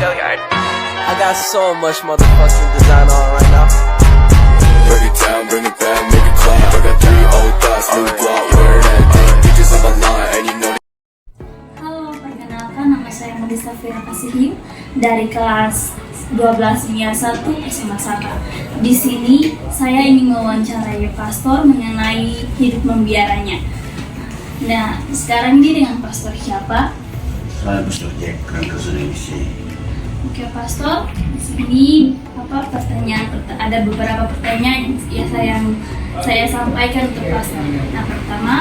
I got so much motherfucking design on right now. Break it down, bring it back, make it clap. I got 3 old thoughts, new block, where that thing. Bitches on my line, and you know. Halo, perkenalkan nama saya Modista Fira Kasihyu dari kelas 12 Mia 1 SMA 1. Di sini saya ingin mewawancarai pastor mengenai hidup membiaranya. Nah, sekarang ini dengan pastor siapa? Saya Pastor Jack, Rangkasan MC. Oke, pastor. Di sini ada beberapa pertanyaan yang saya sampaikan untuk pastor. Nah, pertama,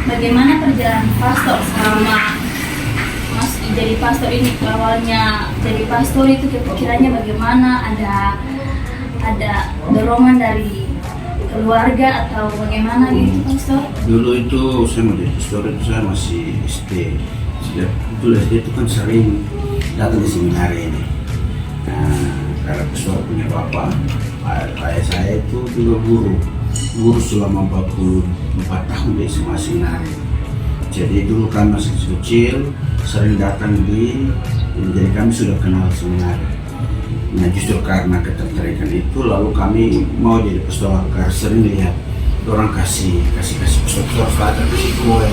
bagaimana perjalanan pastor selama jadi pastor ini? Awalnya jadi pastor itu kepikirannya bagaimana? Ada dorongan dari keluarga atau bagaimana gitu, pastor? Dulu itu saya mau jadi pastor itu saya masih SD. Sejak itu SD itu kan sering datang di seminar ini. Nah, karena pastor punya bapak, ayah saya itu juga guru selama 44 tahun di SMA seminar. Jadi dulu kami masih kecil, sering datang jadi kami sudah kenal seminar. Nah, justru karena ketertarikan itu lalu kami mau jadi pastor karena sering lihat orang kasih pastor Selatan kasih kue.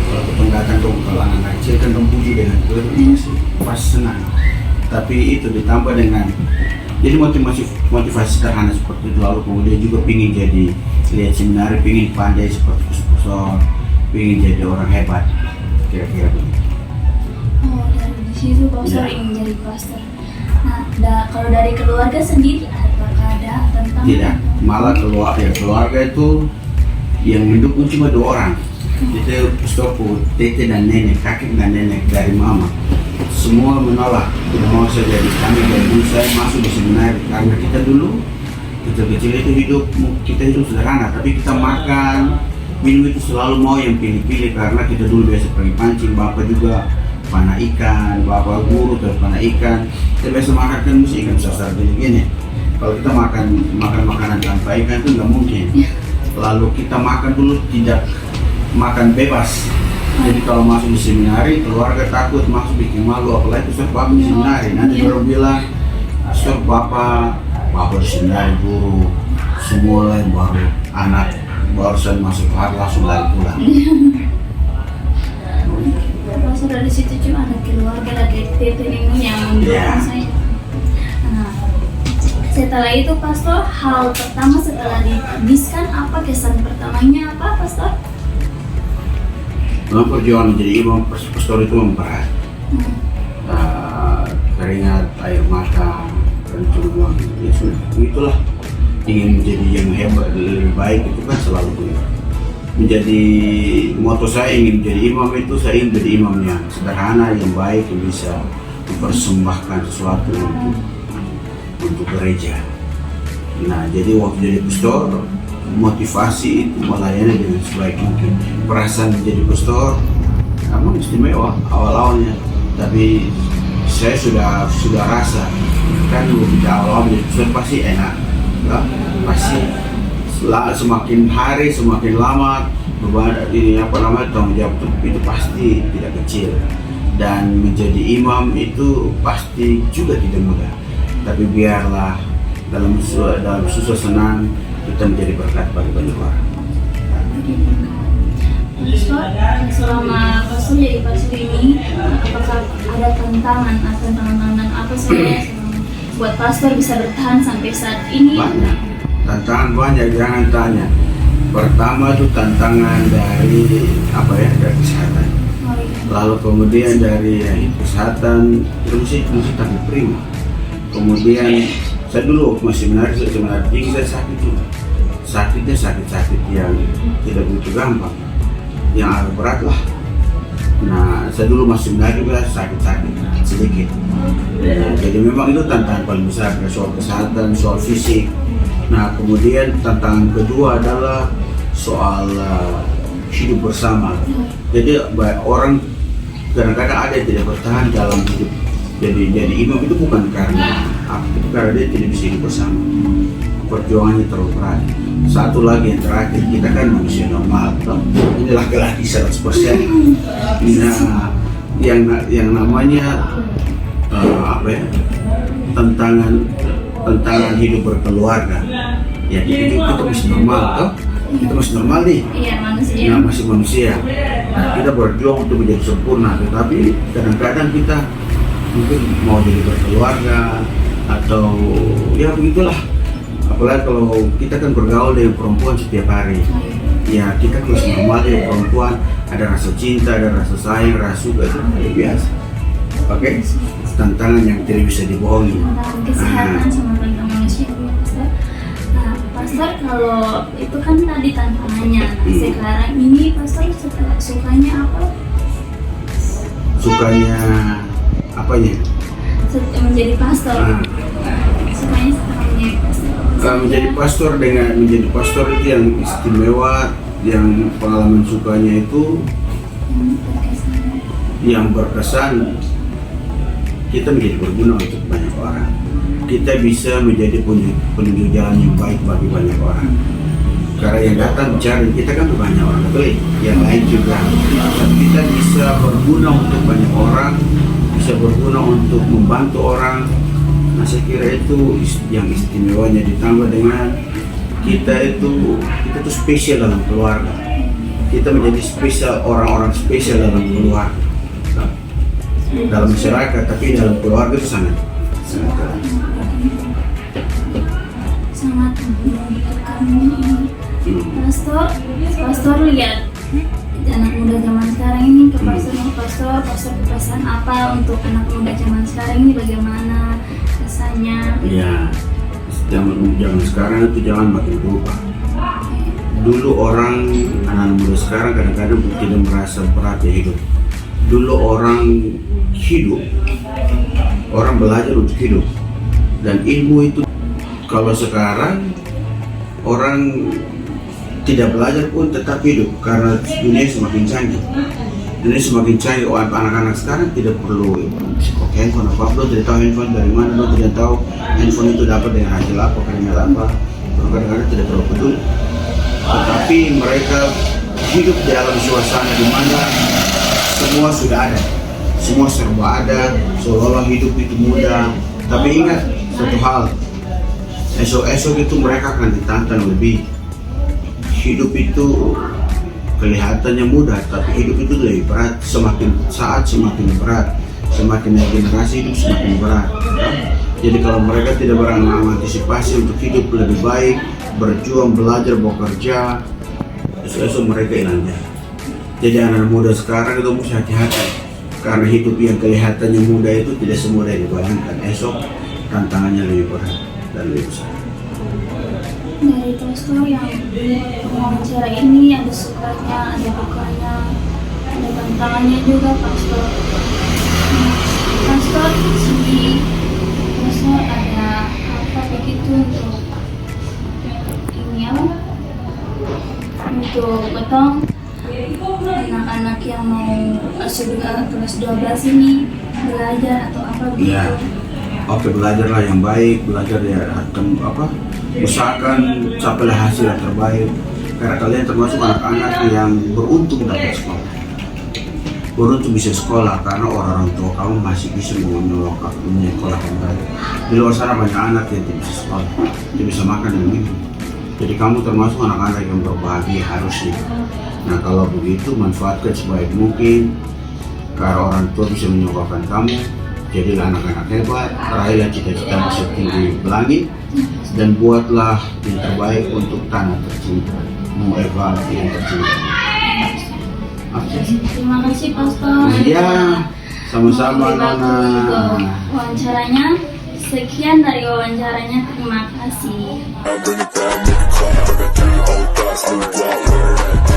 Kalau ketemu datang kalau anak kecil kan puji dengan kue pasti senang. Tapi itu ditambah dengan jadi motivasi sederhana seperti itu, lalu kemudian juga pingin jadi lihat seminar, pingin pandai seperti pastor, pingin jadi orang hebat, kira-kira begitu. Oh, dari situ pastor ingin jadi pastor. Nah, kalau dari keluarga sendiri apakah ada tentang? Tidak, malah keluarga itu yang mendukung cuma 2 orang. Itu pastorku, tete dan nenek, kakek dan nenek dari mama. Semua menolak, tidak mau saya jadi kami dari saya masuk di seminar karena kita dulu kecil itu kita hidup sederhana, tapi kita makan minum itu selalu mau yang pilih-pilih karena kita dulu biasa pergi pancing, bapak juga panah ikan, bapak guru terus panah ikan. Kita biasa makan kan mesti ikan besar begini. Kalau kita makan makanan tanpa ikan itu nggak mungkin. Lalu kita makan dulu tidak makan bebas. Jadi kalau masuk di seminari, keluarga takut masuk bikin malu, apalagi pastor bapak di seminari. Nanti orang bilang, pastor bapak di seminari guru, semua lain baru anak barusan masuk langsung lari pulang. Pastor dari situ cuma ada keluarga lagi ini yang mendukung saya. Nah, setelah itu pastor, hal pertama setelah dibiskan apa, kesan pertamanya apa, pastor? Perjuangan menjadi imam pastor itu memberat. Keringat, air mata, perjuangan, itulah ingin menjadi yang hebat, lebih baik itu kan selalu begitu. Menjadi moto saya ingin menjadi imam itu, saya ingin menjadi imam yang sederhana, yang baik, yang bisa mempersembahkan sesuatu untuk gereja. Nah, jadi waktu jadi pastor, motivasi itu melayani dengan sebaik mungkin. Perasaan menjadi pastor namun istimewa awal-awalnya, tapi saya sudah rasa kan ketika awal menjadi pastor pasti enak, ya? Pasti semakin hari semakin lama beban ini tanggung jawab itu pasti tidak kecil, dan menjadi imam itu pasti juga tidak mudah. Tapi biarlah dalam susah senang kita menjadi berkat bagi banyak orang. Pastor, selama pastor jadi pastor ini, apakah ada tantangan apa saja buat pastor bisa bertahan sampai saat ini? Banyak, tantangan banyak, jangan tanya. Pertama itu tantangan dari dari kesehatan. Lalu kemudian dari kesehatan itu mesti tampil prima. Kemudian saya dulu masih seminar tinggi, saya sakit juga. Sakitnya sakit yang tidak begitu gampang, yang agak berat lah. Nah, saya dulu masih seminar juga sakit sedikit. Nah, jadi memang itu tantangan paling besar, soal kesehatan, soal fisik. Nah, kemudian tantangan kedua adalah soal hidup bersama. Jadi orang kadang-kadang ada yang tidak bertahan dalam hidup. Jadi imam itu bukan karena itu karena dia tidak bisa hidup bersama. Perjuangannya terlalu berat. Satu lagi yang terakhir, kita kan manusia normal, ini laki-laki 100%. Nah, yang namanya apa ya, tantangan hidup berkeluarga. Ya kita masih normal toh, kita masih normal nih. Iya, manusia. Nah, masih manusia. Nah, kita berjuang untuk menjadi sempurna, tetapi kadang-kadang kita mungkin mau jadi berkeluarga atau ya begitulah. Apalagi kalau kita kan bergaul dengan perempuan setiap hari. Ya kita masih normal dengan perempuan, ada rasa cinta, ada rasa sayang, rasa suka, itu hal biasa. Oke, tantangan yang tidak bisa dibohongi. Tentang kesehatan sama tentang manusia, Pastor. Nah, Pastor, kalau itu kan tadi tantangannya. Nah, sekarang ini Pastor sukanya apa? Sukanya apanya? Menjadi pastor. Sukanya sekarang menjadi pastor. Menjadi pastor, dengan menjadi pastor itu yang istimewa, yang pengalaman sukanya itu yang berkesan. Kita menjadi berguna untuk banyak orang. Kita bisa menjadi penunjuk jalan yang baik bagi banyak orang. Karena yang datang mencari kita kan banyak orang, betul? Yang lain juga. Dan kita bisa berguna untuk banyak orang, bisa berguna untuk membantu orang. Nah, saya kira itu yang istimewanya, ditambah dengan kita tuh spesial dalam keluarga. Kita menjadi spesial, orang-orang spesial dalam keluarga, dalam masyarakat, tapi dalam keluarga itu sangat keras. Sangat membutuhkan ini. Pastor lihat anak muda zaman sekarang ini ke pastor pesan apa untuk anak muda zaman sekarang ini, bagaimana rasanya? Ya, zaman sekarang itu jangan makin berubah. Dulu anak muda sekarang kadang-kadang tidak merasa berat ya hidup. Dulu orang hidup, orang belajar untuk hidup, dan ilmu itu. Kalau sekarang orang tidak belajar pun tetap hidup karena dunia semakin canggih. Dunia semakin canggih. Anak-anak sekarang tidak perlu handphone apa, tidak tahu handphone dari mana, tidak tahu handphone itu dapat dengan hasil apa, karena apa. Kadang-kadang tidak terlalu peduli. Tetapi mereka hidup di dalam suasana di mana semua sudah ada, semua serba ada, seolah-olah hidup itu mudah. Tapi ingat satu hal, esok-esok itu mereka akan ditantang lebih. Hidup itu kelihatannya mudah, tapi hidup itu lebih berat. Semakin saat semakin berat, semakin generasi hidup semakin berat. Jadi kalau mereka tidak mengantisipasi untuk hidup lebih baik, berjuang, belajar, bekerja, esok-esok mereka hilang. Jadi anak muda sekarang itu mesti hati-hati, karena hidup yang kelihatannya mudah itu tidak semudah yang dibayangkan. Esok tantangannya lebih berat dan lebih besar. Dari pastor yang wawancara ini ada sukanya, ada dukanya, ada tantangannya juga pastor. Pastor sini, pastor ada apa begitu untuk ini ya, untuk betong anak-anak yang mau kelas 12 ini belajar atau apa begitu? Ya, oke, belajarlah yang baik, belajar ya usahakan capailah hasil yang terbaik, karena kalian termasuk anak-anak yang beruntung dapat sekolah, beruntung bisa sekolah karena orang tua kamu masih bisa menyekolahkan kalian. Di luar sana banyak anak yang tidak bisa sekolah, tidak bisa makan dan minum. Jadi kamu termasuk anak-anak yang berbahagia harusnya. Nah kalau begitu manfaatkan sebaik mungkin, karena orang tua bisa menyekolahkan kamu. Jadilah anak-anak hebat, raihlah cita-cita setinggi langit, dan buatlah yang terbaik untuk tanah tercinta, Nueva yang tercinta. Terima kasih pastor. Iya, sama-sama Nona. Wawancaranya, sekian dari wawancaranya, terima kasih. Bring it back, make it clap. I got 3 old thoughts, new block, where that